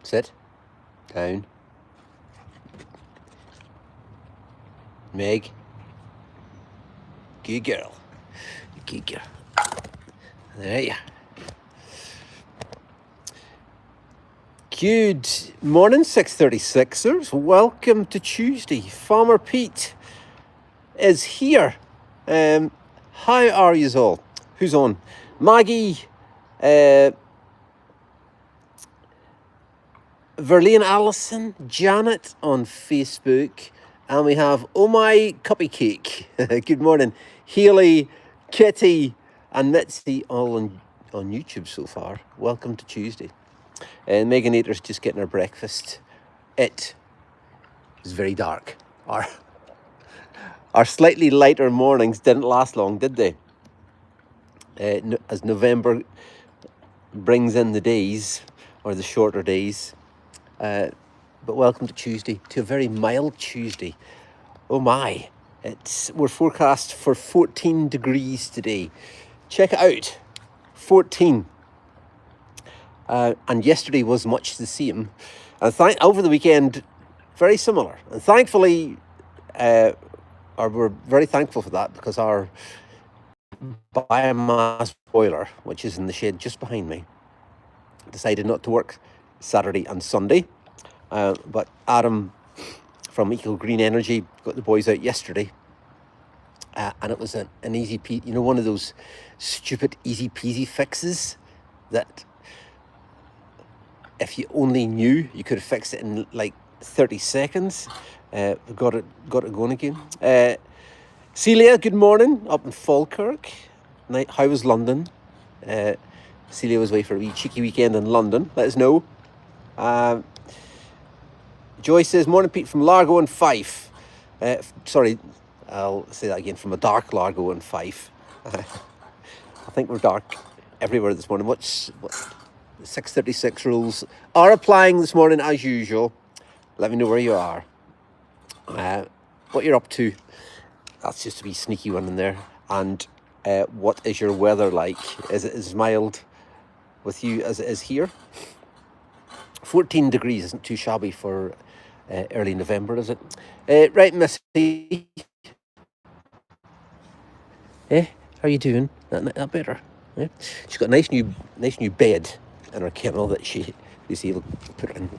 Sit. Down. Meg. Good girl. Good girl. There you are. Good morning, 636ers. Welcome to Tuesday. Farmer Pete is here. How are yous all? Who's on? Maggie, Verlaine Allison, Janet on Facebook, and we have Oh My Cuppy Cake. Good morning. Haley, Kitty, and Mitzi all on YouTube so far. Welcome to Tuesday. And Megan Ater's just getting her breakfast. It is very dark. Our slightly lighter mornings didn't last long, did they? As November brings in the days, or the shorter days. But welcome to Tuesday, to a very mild Tuesday. Oh my, we're forecast for 14 degrees today. Check it out, 14. And yesterday was much the same. And over the weekend, very similar. And thankfully, we're very thankful for that, because our biomass boiler, which is in the shed just behind me, decided not to work Saturday and Sunday. But Adam from Eco Green Energy got the boys out yesterday. And it was an easy peasy, one of those stupid easy peasy fixes that if you only knew, you could have fixed it in like 30 seconds. Got it going again. Celia, good morning, up in Falkirk. How was London? Celia was away for a wee cheeky weekend in London. Let us know. Joy says, morning Pete from Largo and Fife. Sorry, I'll say that again, from a dark Largo and Fife. I think we're dark everywhere this morning. What 636 rules are applying this morning as usual. Let me know where you are. What you're up to. That's just a wee sneaky one in there. And what is your weather like? Is it as mild with you as it is here? 14 degrees isn't too shabby for early November, is it? Right, Missy. How are you doing? That better? Yeah. She's got a nice new bed in her kennel that you see, put in.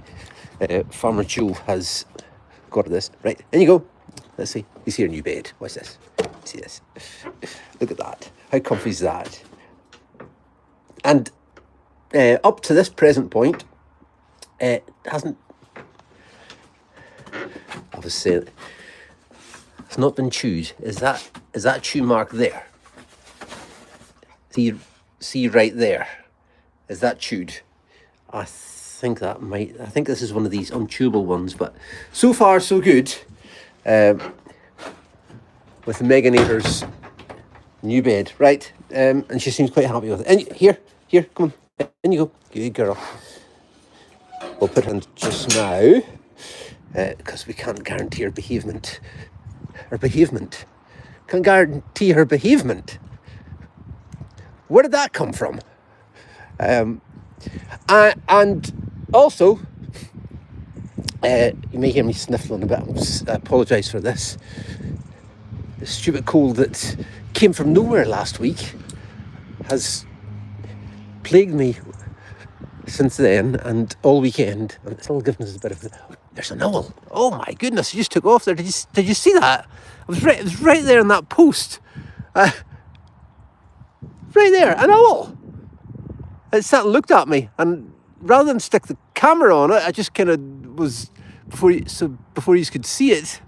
Farmer Joe has got this. Right, in you go. Let's see. You see her new bed. What's this? See this? Look at that. How comfy is that? And up to this present point, it hasn't. I was saying, it's not been chewed. Is that chew mark there? See right there. Is that chewed? I think this is one of these unchewable ones, but so far so good. With Megan Ater's new bed, right? And she seems quite happy with it. And here, come on, in you go. Good girl. We'll put in just now, because we can't guarantee her behavement. Can't guarantee her behavement. Where did that come from? And also, you may hear me sniffling a bit. I apologise for this. The stupid cold that came from nowhere last week has plagued me since then and all weekend, and it's still giving us a bit of. There's an owl. Oh my goodness! It just took off there. Did you see that? It was right there in that post. Right there, an owl. It sat and looked at me, and rather than stick the camera on it, I just kind of was before you could see it.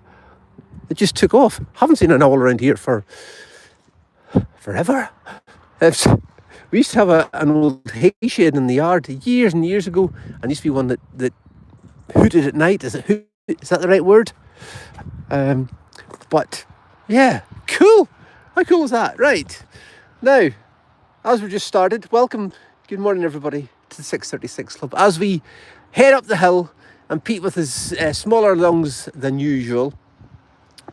It just took off. Haven't seen an owl around here for forever. We used to have an old hay shed in the yard years and years ago, and used to be one that hooted at night. Is that the right word? But yeah, cool. How cool is that? Right. Now, as we just started, welcome, good morning everybody to the 636 Club. As we head up the hill, and Pete with his smaller lungs than usual,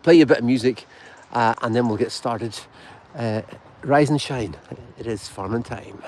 play you a bit of music, and then we'll get started. Rise and shine. It is farming time.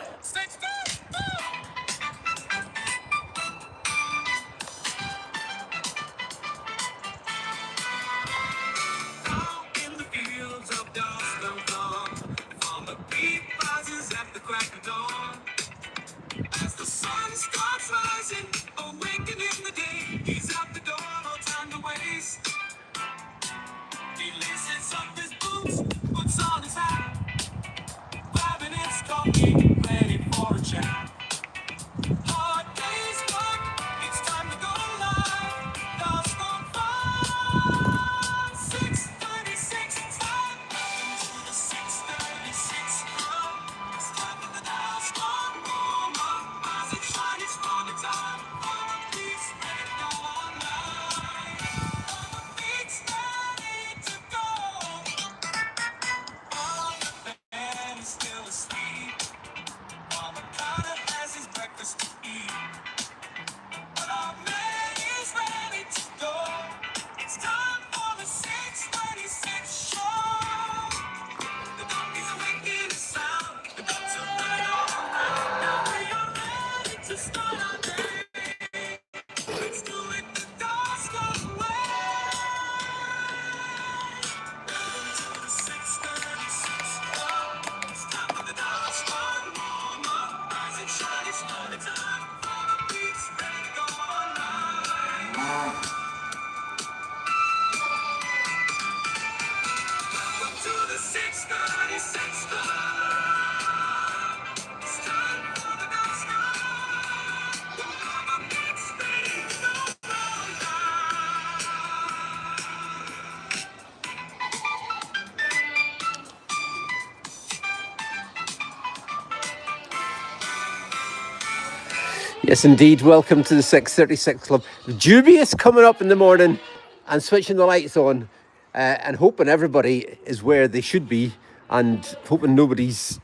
Yes, indeed. Welcome to the 6:36 Club. Dubious coming up in the morning and switching the lights on and hoping everybody is where they should be and hoping nobody's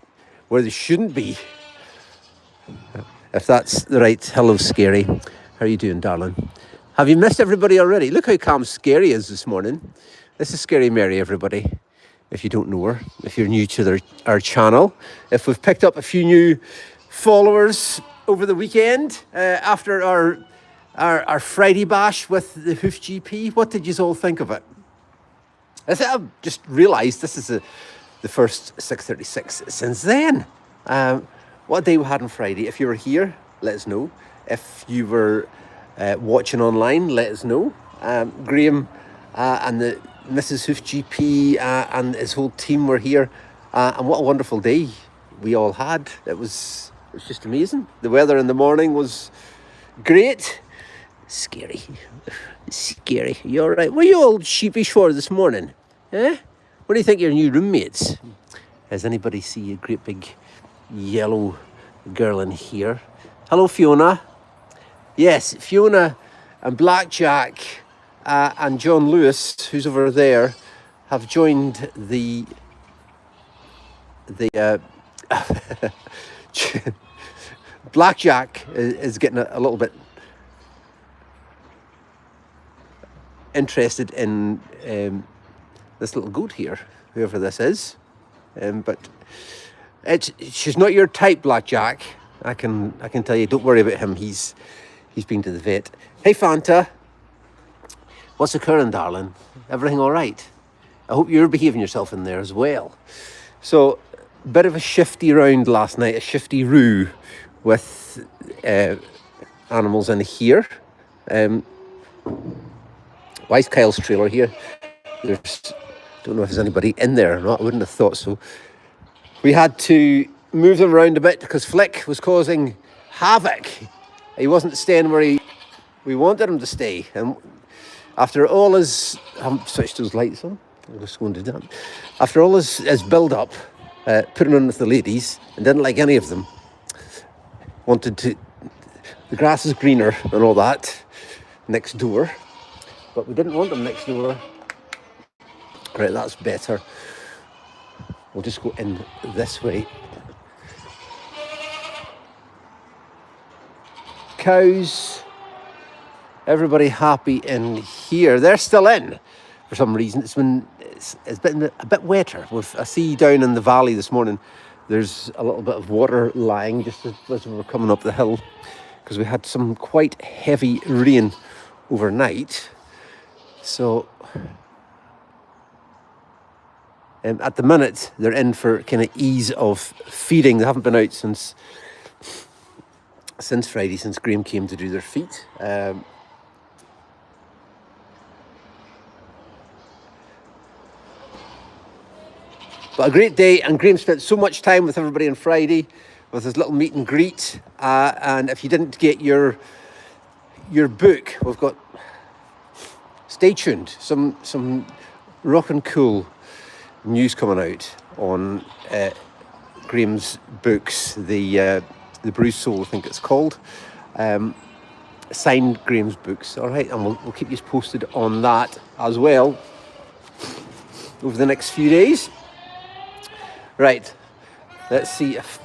where they shouldn't be. If that's the right. Hello, Scary. How are you doing, darling? Have you missed everybody already? Look how calm Scary is this morning. This is Scary Mary, everybody. If you don't know her, if you're new to our channel, if we've picked up a few new followers over the weekend after our Friday bash with the Hoof GP, what did you all think of it? I've just realised this is the first 6:36 since then. What day we had on Friday? If you were here, let us know. If you were watching online, let us know. Graham and the Mrs. Hoof GP and his whole team were here, and what a wonderful day we all had. It was just amazing. The weather in the morning was great. Scary. You all right? What are you all sheepish for this morning? Eh? What do you think of your new roommates? Does anybody see a great big yellow girl in here? Hello, Fiona. Yes, Fiona and Blackjack and John Lewis, who's over there, have joined the Blackjack is getting a little bit interested in this little goat here, whoever this is, but she's not your type, Blackjack. I can tell you. Don't worry about him. He's been to the vet. Hey, Fanta. What's occurring, darling? Everything all right? I hope you're behaving yourself in there as well. So, bit of a shifty round last night, a shifty roo with animals in here. Why is Kyle's trailer here? Don't know if there's anybody in there or not. I wouldn't have thought so. We had to move them around a bit because Flick was causing havoc. He wasn't staying where we wanted him to stay. And after all his... I haven't switched those lights on. I'm just going to do that. After all his build-up, putting on with the ladies, and didn't like any of them, wanted to... The grass is greener and all that next door, but we didn't want them next door. Right, that's better. We'll just go in this way. Cows, everybody happy in here. They're still in for some reason. It's been a bit wetter. I see down in the valley this morning there's a little bit of water lying just as we were coming up the hill because we had some quite heavy rain overnight. So at the minute they're in for kind of ease of feeding. They haven't been out since Friday, since Graham came to do their feet. But a great day, and Graham spent so much time with everybody on Friday with his little meet and greet. And if you didn't get your book, we've got, stay tuned, some rock and cool news coming out on Graham's books, the Bruised Soul, I think it's called. Signed Graham's books, all right, and we'll keep you posted on that as well over the next few days. Right, let's see if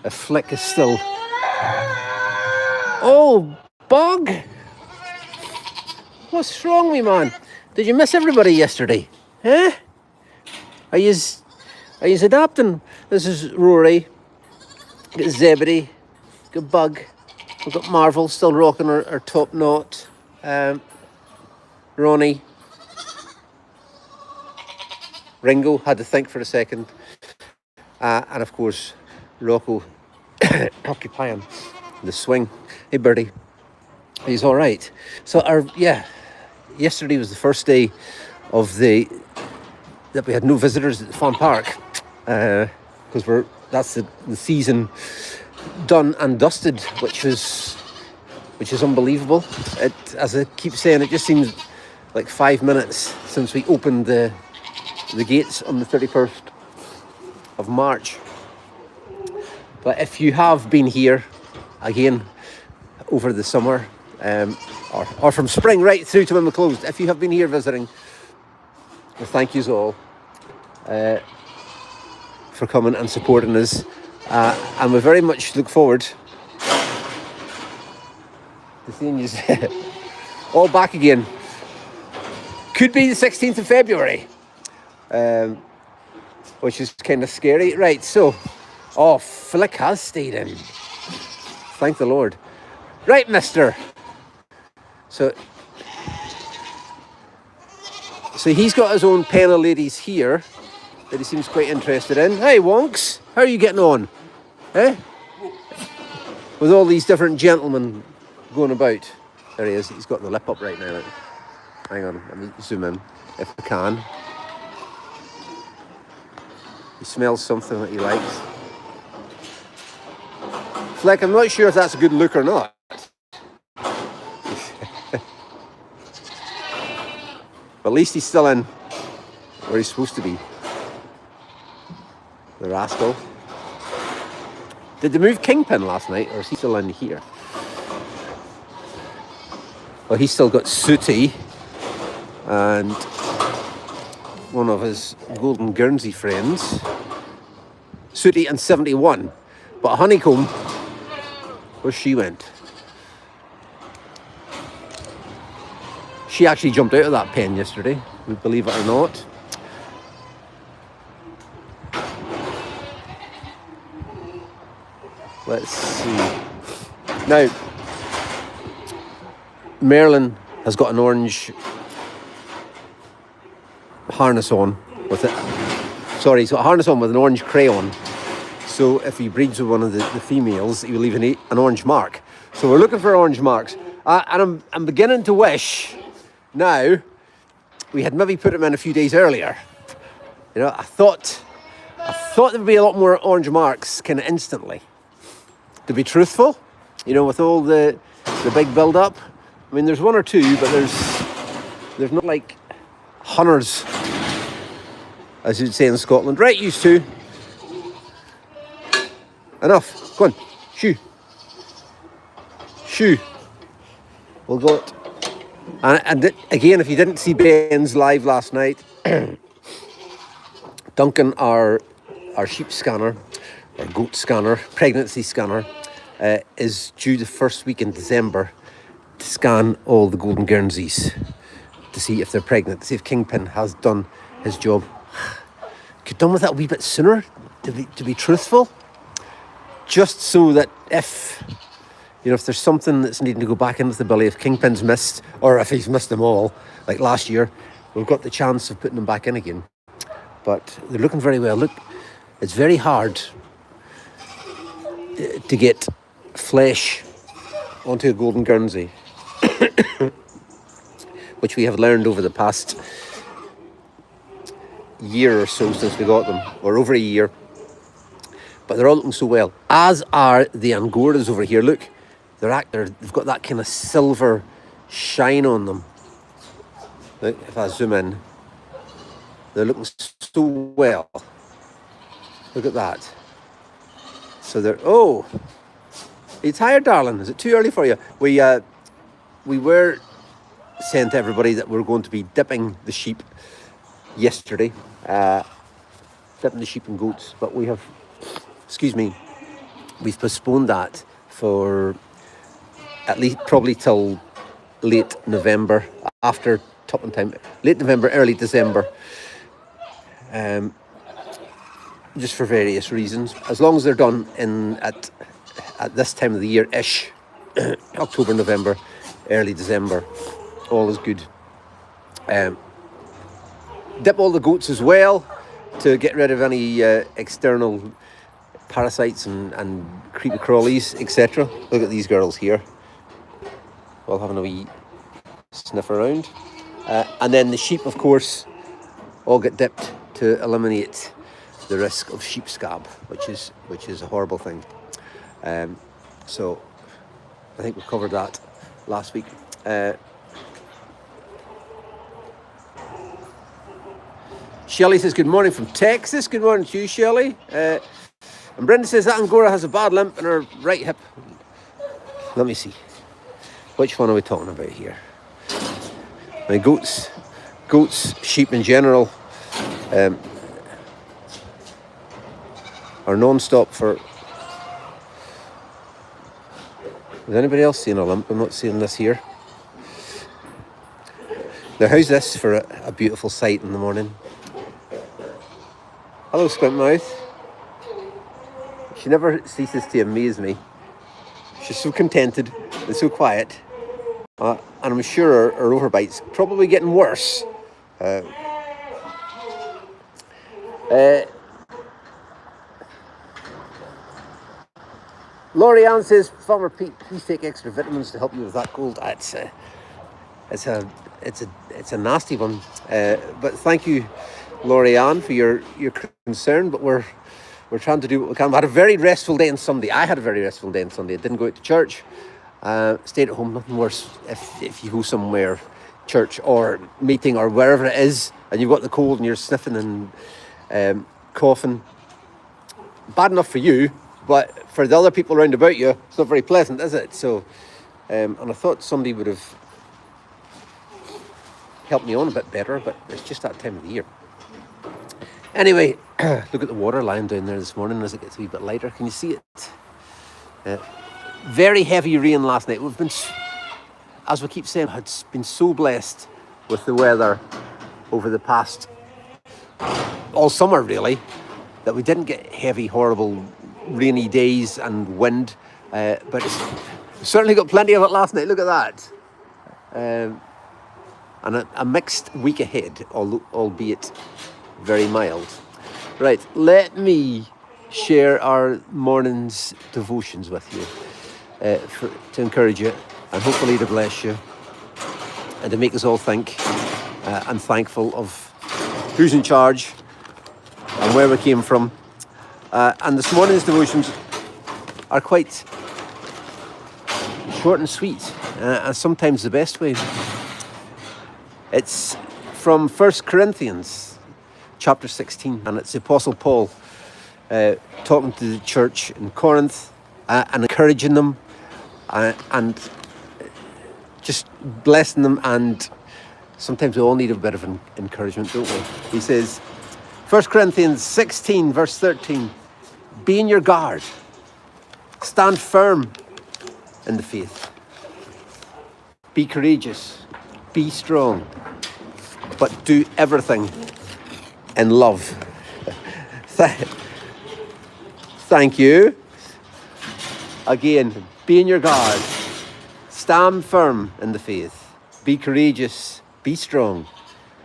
Flick is still... Oh, Bug! What's wrong with me, man? Did you miss everybody yesterday? Eh? Are you adapting? This is Rory. Got Zebedee. Got Bug. We've got Marvel still rocking her top knot. Ronnie. Ringo had to think for a second. And of course, Rocco occupying the swing. Hey, Birdie. He's all right. So yesterday was the first day of that we had no visitors at the Fun Park. Because that's the season done and dusted, which is unbelievable. As I keep saying, it just seems like 5 minutes since we opened the gates on the 31st of March. But if you have been here, again, over the summer, or from spring right through to when we closed. If you have been here visiting, well, thank you all for coming and supporting us, and we very much look forward to seeing you all back again. Could be the 16th of February, which is kind of scary. Right, so, Flick has stayed in. Thank the Lord. Right, mister. So he's got his own panel ladies here that he seems quite interested in. Hey, Wonks, how are you getting on? Eh? With all these different gentlemen going about. There he is. He's got the lip up right now. Hang on, let me zoom in if I can. He smells something that he likes. Fleck, I'm not sure if that's a good look or not. But at least he's still in where he's supposed to be. The rascal. Did they move Kingpin last night, or is he still in here? Well, he's still got Sooty and one of his Golden Guernsey friends. Sooty and 71. But Honeycomb, where she went? She actually jumped out of that pen yesterday, believe it or not. Let's see. Now, Merlin has got an orange harness on with it. Sorry, he's got a harness on with an orange crayon. So if he breeds with one of the females, he will leave an orange mark. So we're looking for orange marks. And I'm beginning to wish now we had maybe put him in a few days earlier. You know, I thought there would be a lot more orange marks kind of instantly. To be truthful, you know, with all the big build up. I mean, there's one or two, but there's not like hundreds, as you'd say in Scotland. Right, you two. Enough. Go on. Shoo. Shoo. We'll go it. And again, if you didn't see Ben's live last night, Duncan, our sheep scanner, our goat scanner, pregnancy scanner, is due the first week in December to scan all the Golden Guernseys to see if they're pregnant, to see if Kingpin has done his job. Could done with that a wee bit sooner, to be truthful, just so that if there's something that's needing to go back into the belly, if Kingpin's missed, or if he's missed them all, like last year, we've got the chance of putting them back in again. But they're looking very well. Look, it's very hard to get flesh onto a Golden Guernsey, which we have learned over the past year or so since we got them, or over a year. But they're all looking so well, as are the Angoras over here. Look, they've got that kind of silver shine on them. Look, if I zoom in, they're looking so well. Look at that. So they're, are you tired, darling? Is it too early for you? We were saying to everybody that we're going to be dipping the sheep yesterday, dipping the sheep and goats, but we've postponed that for at least probably till late November, after topping time, late November, early December, just for various reasons. As long as they're done at this time of the year-ish, October, November, early December, all is good. Dip all the goats as well to get rid of any external parasites and creepy crawlies, etc. Look at these girls here, all having a wee sniff around. And then the sheep, of course, all get dipped to eliminate the risk of sheep scab, which is a horrible thing. So I think we covered that last week. Shelley says good morning from Texas. Good morning to you, Shelley. And Brenda says that Angora has a bad limp in her right hip. Let me see. Which one are we talking about here? I mean, goats, sheep in general, are non-stop for... Is anybody else seeing a lump? I'm not seeing this here. Now, how's this for a beautiful sight in the morning? Hello, Squintmouth. She never ceases to amaze me. She's so contented and so quiet. And I'm sure her overbite's probably getting worse. Laurie Ann says, Farmer Pete, please take extra vitamins to help you with that cold. It's a nasty one. But thank you, Laurie Ann, for your concern. But we're trying to do what we can. We had a very restful day on Sunday. I had a very restful day on Sunday. I didn't go out to church. Stayed at home. Nothing worse if you go somewhere, church or meeting or wherever it is, and you've got the cold and you're sniffing and coughing. Bad enough for you, but for the other people around about you, it's not very pleasant, is it? So, and I thought somebody would have helped me on a bit better, but it's just that time of the year. Anyway, look at the water lying down there this morning as it gets a wee bit lighter. Can you see it? Very heavy rain last night. We've been, as we keep saying, it's been so blessed with the weather over the past, all summer really, that we didn't get heavy, horrible, rainy days and wind. But it's certainly got plenty of it last night. Look at that. And a mixed week ahead, albeit very mild. Right, let me share our morning's devotions with you to encourage you and hopefully to bless you and to make us all think and thankful of who's in charge and where we came from. And this morning's devotions are quite short and sweet, and sometimes the best way. It's from 1 Corinthians chapter 16, and it's the Apostle Paul talking to the church in Corinth and encouraging them and just blessing them. And sometimes we all need a bit of encouragement, don't we? He says, 1 Corinthians 16 verse 13, be on your guard, stand firm in the faith, be courageous, be strong, but do everything in love. Thank you. Again, be on your guard, stand firm in the faith, be courageous, be strong,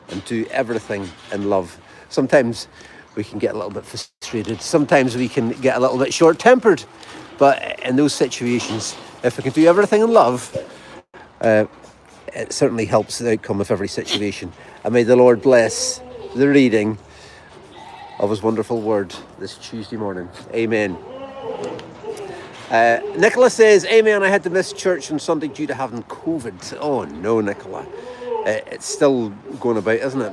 and do everything in love. Sometimes we can get a little bit frustrated. Sometimes we can get a little bit short-tempered. But in those situations, if we can do everything in love, it certainly helps the outcome of every situation. And may the Lord bless the reading of his wonderful word this Tuesday morning. Amen. Nicola says, amen, I had to miss church on Sunday due to having COVID. Oh no, Nicola. It's still going about, isn't it?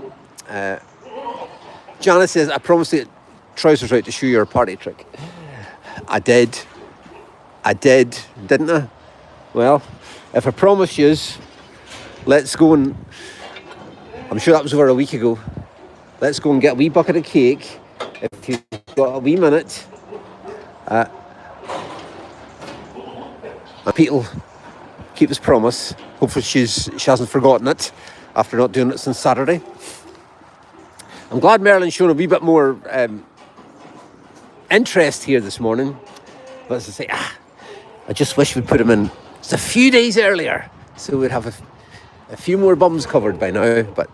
Janice says, I promised to get trousers out to show you a party trick. I did, didn't I? Well, if I promised yous, let's go and, I'm sure that was over a week ago, let's go and get a wee bucket of cake, if you've got a wee minute. And Pete will keep his promise. Hopefully she hasn't forgotten it after not doing it since Saturday. I'm glad Marilyn's shown a wee bit more interest here this morning. But as I say, I just wish we'd put him in just a few days earlier, so we'd have a few more bums covered by now. But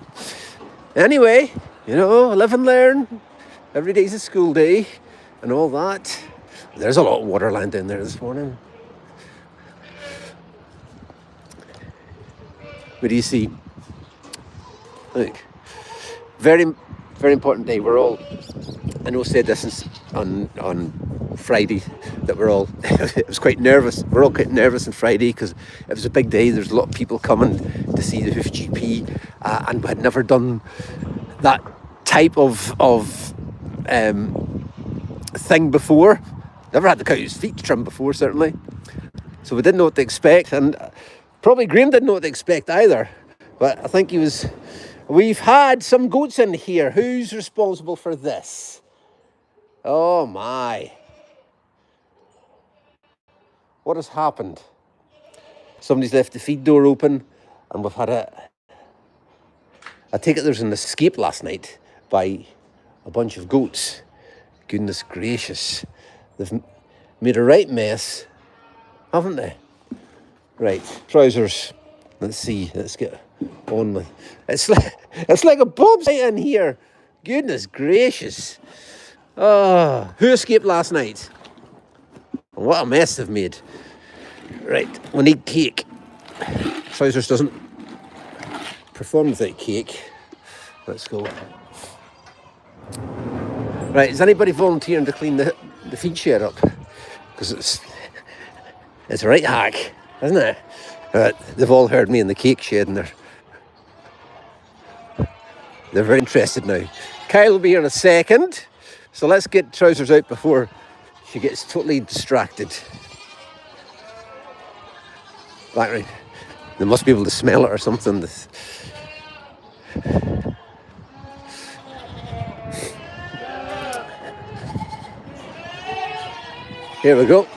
anyway, you know, live and learn. Every day's a school day and all that. There's a lot of water lying down there this morning. What do you see? Look, very, very important day. We're all, I know I said this on Friday, that we're all, it was quite nervous. We're all quite nervous on Friday because it was a big day. There's a lot of people coming to see the Hoof GP, and we had never done that type of thing before. Never had the cow's feet trimmed before, certainly. So we didn't know what to expect. And Probably Graham didn't know what to expect either, but I think he was... We've had some goats in here. Who's responsible for this? Oh my. What has happened? Somebody's left the feed door open, and we've had I take it there was an escape last night by a bunch of goats. Goodness gracious. They've made a right mess, haven't they? Right, trousers. Let's see, let's get on with... It's like a bobsleigh in here. Goodness gracious. Oh, who escaped last night? What a mess they've made. Right, we need cake. Trousers doesn't perform without cake. Let's go. Right, is anybody volunteering to clean the feed shed up? Because it's a right hack, isn't it? They've all heard me in the cake shed, and they're very interested now. Kyle will be here in a second, so let's get trousers out before she gets totally distracted. Background. They must be able to smell it or something. Here we go.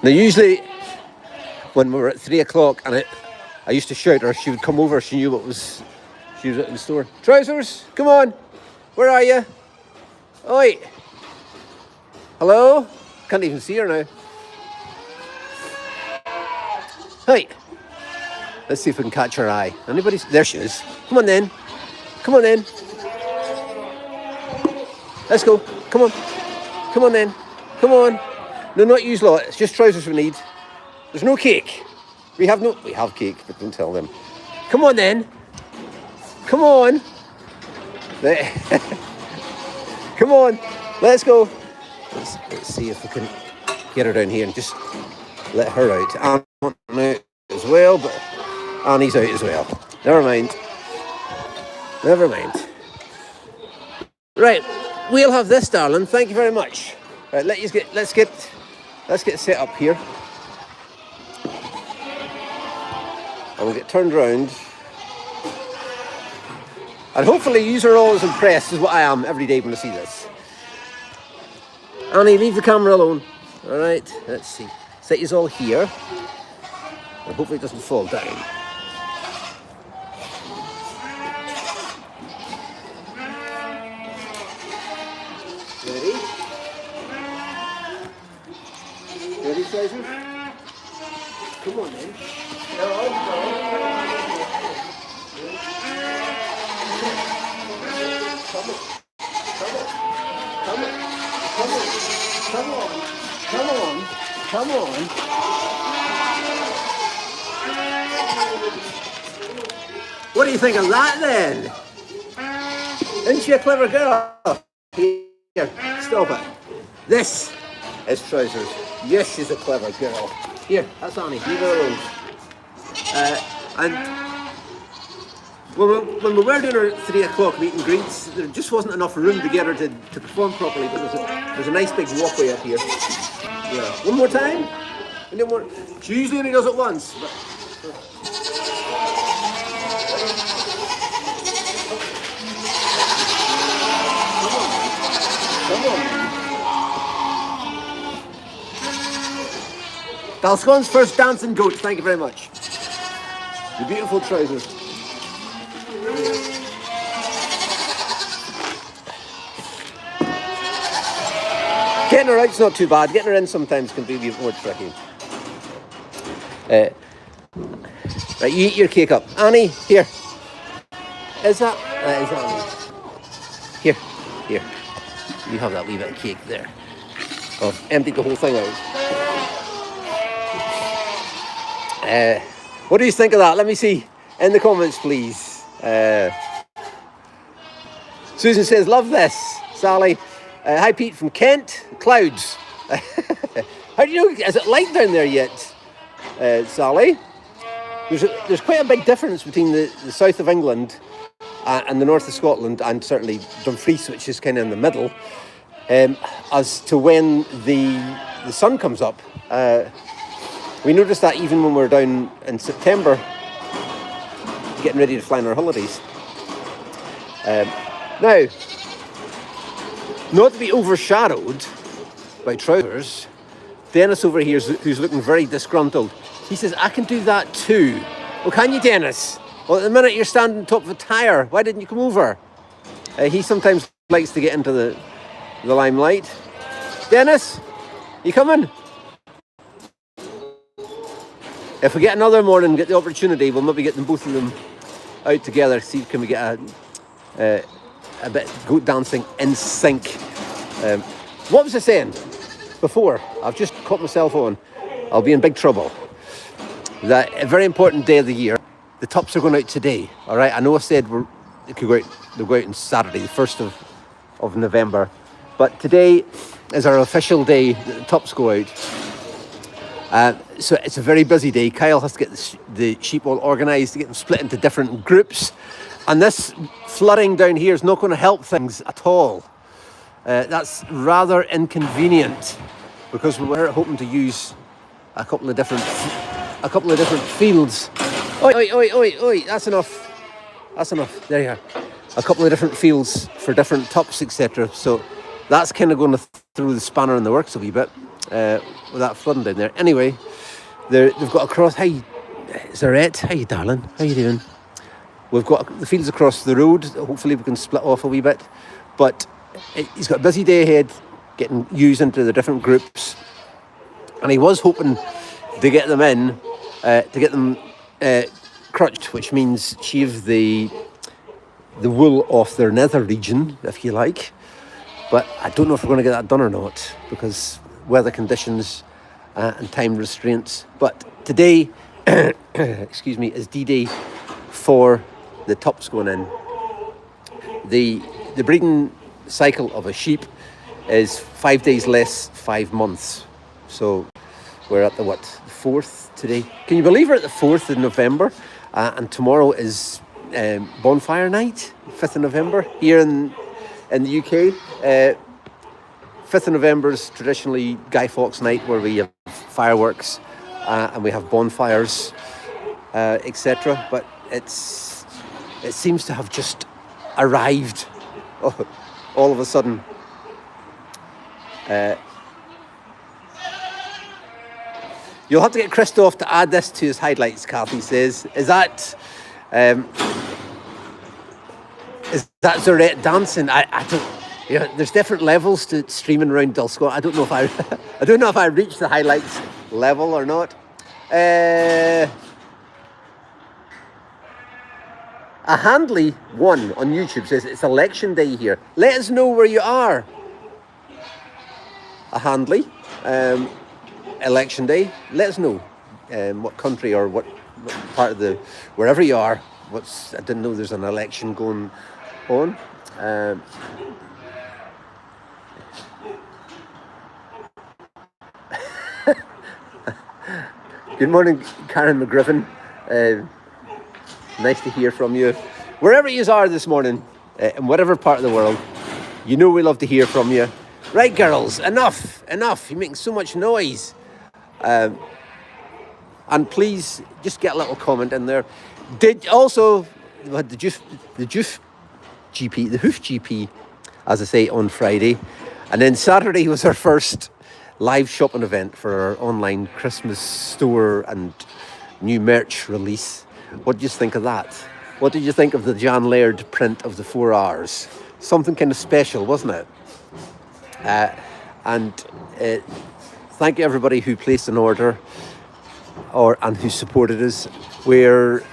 Now usually when we were at 3 o'clock and I used to shout her, she would come over, she knew she was at the store. Trousers, come on, where are you? Oi. Hello? Can't even see her now. Hey. Let's see if we can catch her eye. Anybody? There she is. Come on then. Come on then. Let's go. Come on. Come on then. Come on. No, not use lot. It's just trousers we need. There's no cake. We have cake, but don't tell them. Come on then. Come on. Come on. Let's go. Let's see if we can get her down here and just let her out. Anne's out as well, but Annie's out as well. Never mind. Never mind. Right, we'll have this, darling. Thank you very much. Right, let's get set up here. And we'll get turned around. And hopefully you are all as impressed as what I am every day when I see this. Annie, leave the camera alone. Alright, let's see. Set yous all here. And hopefully it doesn't fall down. Ready? Ready, trousers? Come on then. Come on. What do you think of that then? Isn't she a clever girl? Here, stop it. This is trousers. Yes, she's a clever girl. Here, that's Annie. Leave her alone. And when we were doing our 3 o'clock meet and greets, there just wasn't enough room to get her to perform properly, but there's a nice big walkway up here. Yeah. One more time? And then more. She usually only does it once. But... Come on. Balscon's first dancing goat, thank you very much. The beautiful trousers. Getting her out's not too bad. Getting her in sometimes can be a bit more tricky. Right, you eat your cake up. Annie, here. Is that Annie? Here. You have that wee bit of cake there. I've emptied the whole thing out. What do you think of that? Let me see in the comments, please. Susan says, love this. Sally, hi Pete from Kent. Clouds. How do you know? Is it light down there yet, Sally? There's quite a big difference between the south of England and the north of Scotland, and certainly Dumfries, which is kind of in the middle, as to when the sun comes up. We noticed that even when we were down in September, getting ready to fly on our holidays. Now, not to be overshadowed by trousers, Dennis over here, who's looking very disgruntled, he says, I can do that too. Well, can you, Dennis? Well, at the minute you're standing on top of a tyre. Why didn't you come over? He sometimes likes to get into the limelight. Dennis, you coming? If we get another morning and get the opportunity, we'll maybe get them both of them out together. See, can we get a bit goat dancing in sync? What was I saying before? I've just caught myself on. I'll be in big trouble. That a very important day of the year. The tops are going out today. All right. I know I said they'll go out on Saturday, the 1st of November, but today is our official day that the tops go out. So it's a very busy day. Kyle has to get the sheep all organised, to get them split into different groups. And this flooding down here is not going to help things at all. That's rather inconvenient because we're hoping to use a couple of different fields. Oi, that's enough. That's enough. There you are. A couple of different fields for different tops, etc. So that's kind of going to throw the spanner in the works a wee bit. With that flooding down there. Anyway, they've got across. Hey, Zarette, how you darling? How you doing? We've got the fields across the road. Hopefully we can split off a wee bit. But he's got a busy day ahead, getting used into the different groups. And he was hoping to get them in, to get them crutched, which means shave the wool off their nether region, if you like. But I don't know if we're going to get that done or not, because weather conditions and time restraints. But today, excuse me, is D-Day for the tops going in. The breeding cycle of a sheep is 5 days less 5 months. So we're at the 4th today. Can you believe we're at the 4th of November? And tomorrow is bonfire night, 5th of November, here in the UK. 5th of November is traditionally Guy Fawkes night, where we have fireworks and we have bonfires, etc. But it seems to have just arrived all of a sudden. You'll have to get Christoph to add this to his highlights, Kathy says. Is that Zarette dancing? I don't. Yeah, there's different levels to streaming around Dulscott. I don't know if I reached the highlights level or not. A Handley one on YouTube says it's election day here. Let us know where you are. A Handley, election day. Let us know what country or what part of wherever you are. I didn't know there's an election going on. Good morning, Karen McGriffin. Nice to hear from you. Wherever you are this morning, in whatever part of the world, you know we love to hear from you. Right, girls, enough. You're making so much noise. And please, just get a little comment in there. We had the hoof GP, as I say, on Friday. And then Saturday was our first live shopping event for our online Christmas store and new merch release. What did you think of that? What did you think of the Jan Laird print of the 4 hours? Something kind of special, wasn't it? Thank you everybody who placed an order and who supported us. We're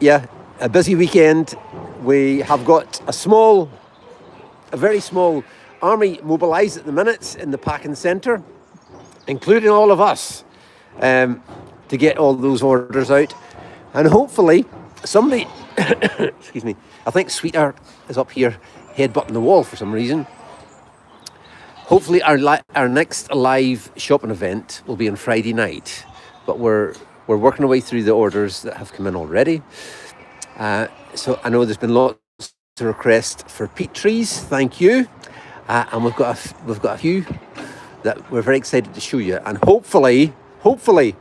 a busy weekend. We have got a very small army mobilised at the minute in the packing centre, including all of us, to get all those orders out. And hopefully somebody, excuse me, I think Sweetheart is up here headbutting the wall for some reason. Hopefully our next live shopping event will be on Friday night, but we're working our way through the orders that have come in already. So I know there's been lots of requests for peat trees. Thank you. And we've got a few that we're very excited to show you, and hopefully hopefully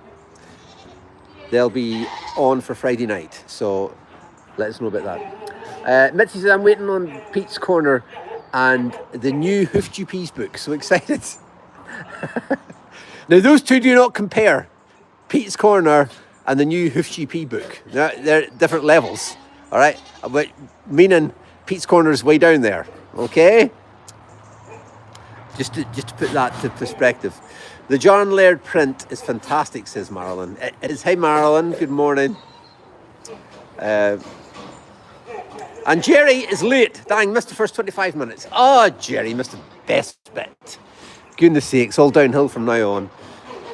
they'll be on for Friday night. So let us know about that. Mitzi says, I'm waiting on Pete's Corner and the new Hoof GP's book. So excited. Now, those two do not compare. Pete's Corner and the new Hoof GP book. They're different levels, all right? But meaning Pete's Corner is way down there, okay? Just to put that to perspective. The John Laird print is fantastic, says Marilyn. It is. Hey, Marilyn, good morning. And Jerry is late. Dang, missed the first 25 minutes. Oh, Jerry missed the best bit. Goodness sakes, all downhill from now on.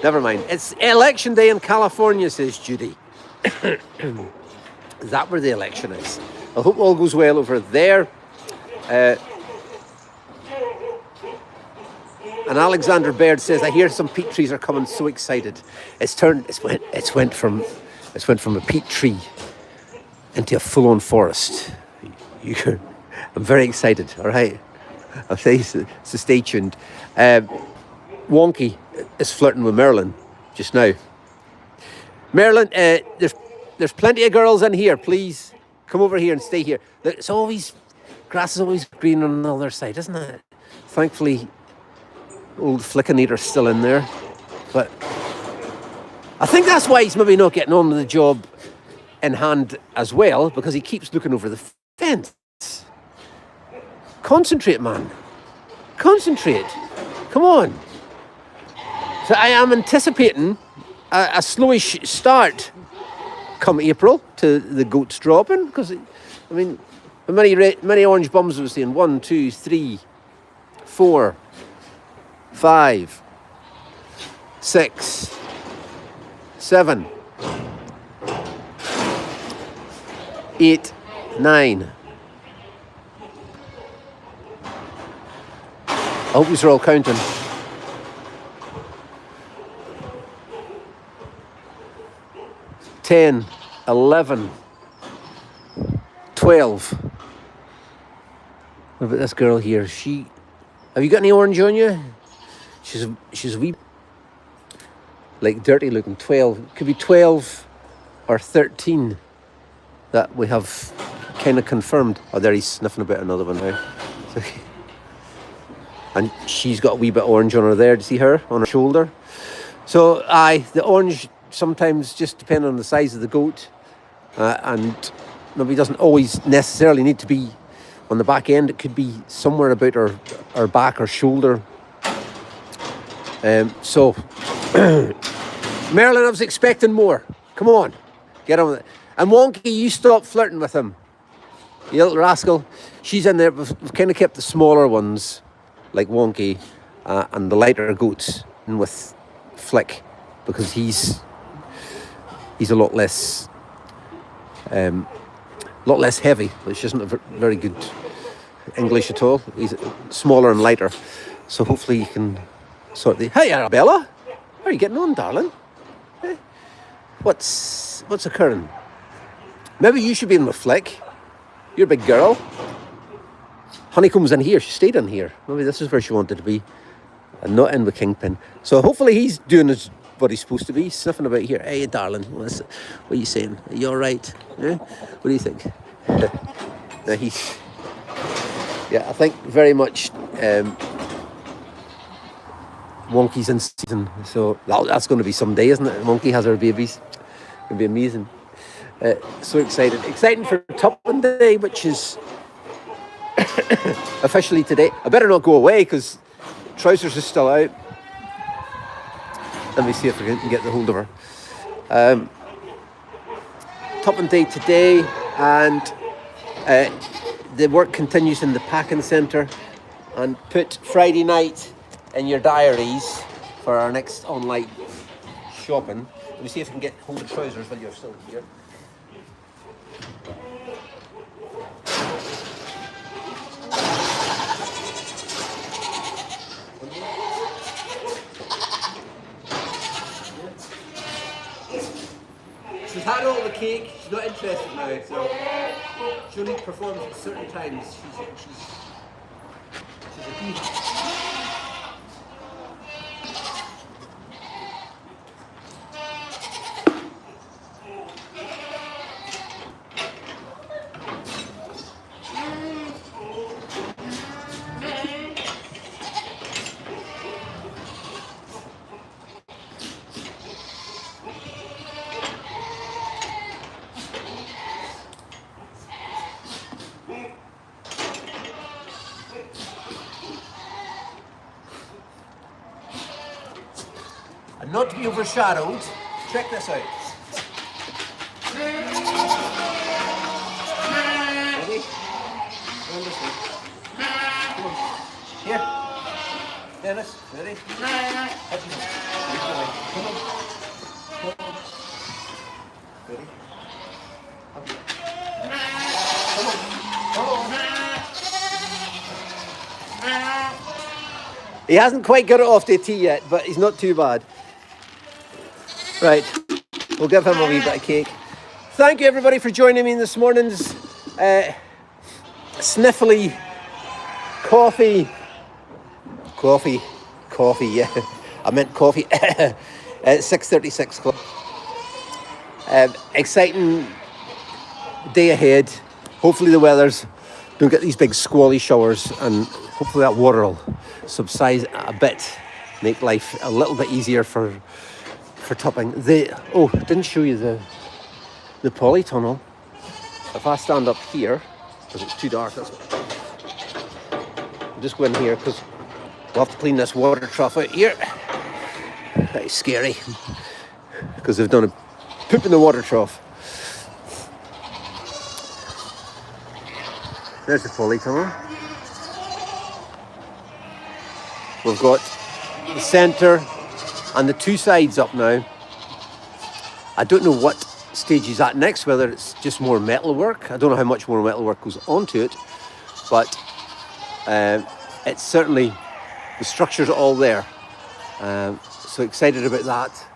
Never mind. It's election day in California, says Judy. Is that where the election is? I hope all goes well over there. And Alexander Baird says, I hear some peat trees are coming, so excited. It's went from a peat tree into a full-on forest. I'm very excited, all right? I'll say so stay tuned. Wonky is flirting with Marilyn just now. Marilyn, there's plenty of girls in here. Please come over here and stay here. Grass is always green on the other side, isn't it? Thankfully, old Flickenator's still in there. But I think that's why he's maybe not getting on with the job in hand as well, because he keeps looking over the fence. Concentrate, man. Concentrate. Come on. So I am anticipating a slowish start come April to the goats dropping, because, I mean, how many orange bums was seeing? 1, 2, 3, 4, 5, 6, 7, 8, 9. I hope you're all counting. 10, 11, 12. What about this girl here? Have you got any orange on you? She's a wee, like, dirty looking. 12. Could be 12 or 13 that we have kind of confirmed. Oh, there he's sniffing about another one now. And she's got a wee bit of orange on her there. Do you see her? On her shoulder. So, the orange sometimes just depend on the size of the goat. And maybe doesn't always necessarily need to be on the back end. It could be somewhere about her back or shoulder. So, Marilyn, I was expecting more. Come on. Get on with it. And Wonky, you stop flirting with him. You little rascal. She's in there. We've kind of kept the smaller ones, like Wonky, and the lighter goats in with Flick, because he's a lot less heavy, which isn't a very good English at all. He's smaller and lighter, so hopefully you can sort the. Hey, Arabella, how are you getting on, darling? Eh? What's occurring? Maybe you should be in with Flick. You're a big girl. Honeycomb's in here. She stayed in here. Maybe this is where she wanted to be, and not in with Kingpin. So hopefully he's doing what he's supposed to be, sniffing about here. Hey, darling, what are you saying? Are you all right? Yeah? What do you think? Now I think very much Wonky's in season. So that's going to be someday, isn't it? Wonky has her babies. It'll be amazing. So excited. Exciting for Tuppence Day, which is officially today. I better not go away because trousers are still out. Let me see if I can get the hold of her. Tuppence Day today, and the work continues in the packing centre. And put Friday night in your diaries for our next online shopping. Let me see if I can get hold of trousers while you're still here. She's had all the cake. She's not interested now, so she only performs at certain times. She's a diva. not to be overshadowed. Check this out. Ready? Come on. Here. Dennis, ready? Come on. Ready? Come on. He hasn't quite got it off to a tee yet, but he's not too bad. Right, we'll give him a wee bit of cake. Thank you everybody for joining me in this morning's sniffly coffee, yeah. I meant coffee at 6:36 Club. Exciting day ahead. Hopefully the weather's don't get these big squally showers, and hopefully that water will subside a bit, make life a little bit easier for topping. Didn't show you the polytunnel. If I stand up here, because it's too dark, I'll just go in here because we'll have to clean this water trough out here. That's scary because they've done a poop in the water trough. There's the polytunnel. We've got the centre and the two sides up now. I don't know what stage he's at next, whether it's just more metal work. I don't know how much more metal work goes onto it, but it's certainly, the structure's all there. So excited about that.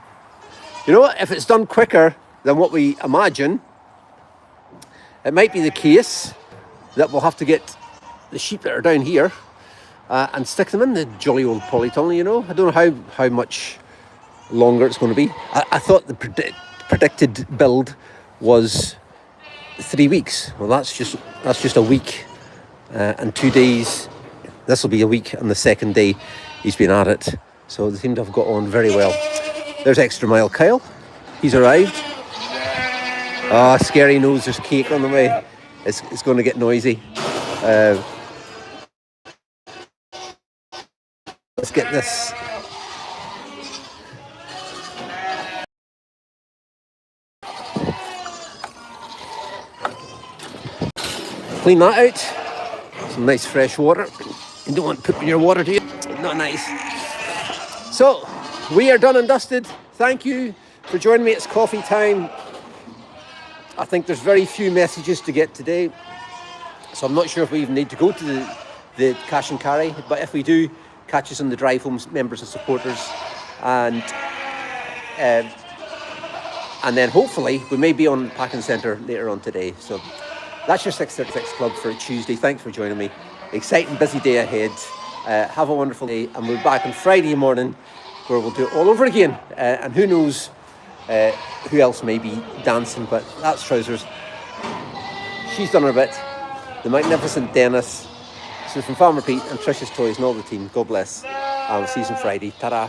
You know what, if it's done quicker than what we imagine, it might be the case that we'll have to get the sheep that are down here and stick them in the jolly old polytunnel, you know. I don't know how much longer it's going to be. I thought the predicted build was 3 weeks. Well, that's just a week and 2 days. This will be a week and the second day he's been at it. So they seem to have got on very well. There's Extra Mile Kyle. He's arrived. Ah, scary knows there's cake on the way. It's going to get noisy. Let's get this. Clean that out. Some nice fresh water. You don't want poop in your water, do you? Not nice. So, we are done and dusted. Thank you for joining me. It's coffee time. I think there's very few messages to get today, so I'm not sure if we even need to go to the cash and carry, but if we do, catch us on the drive home, members and supporters, and then hopefully we may be on Packing Centre later on today. So that's your 6:36 Club for a Tuesday. Thanks for joining me. Exciting, busy day ahead. Have a wonderful day, and we'll be back on Friday morning where we'll do it all over again, and who knows who else may be dancing, but that's Trousers. She's done her bit. The magnificent Dennis. So from Farmer Pete and Trish's Toys and all the team, God bless. And we'll see you on Friday. Ta-da.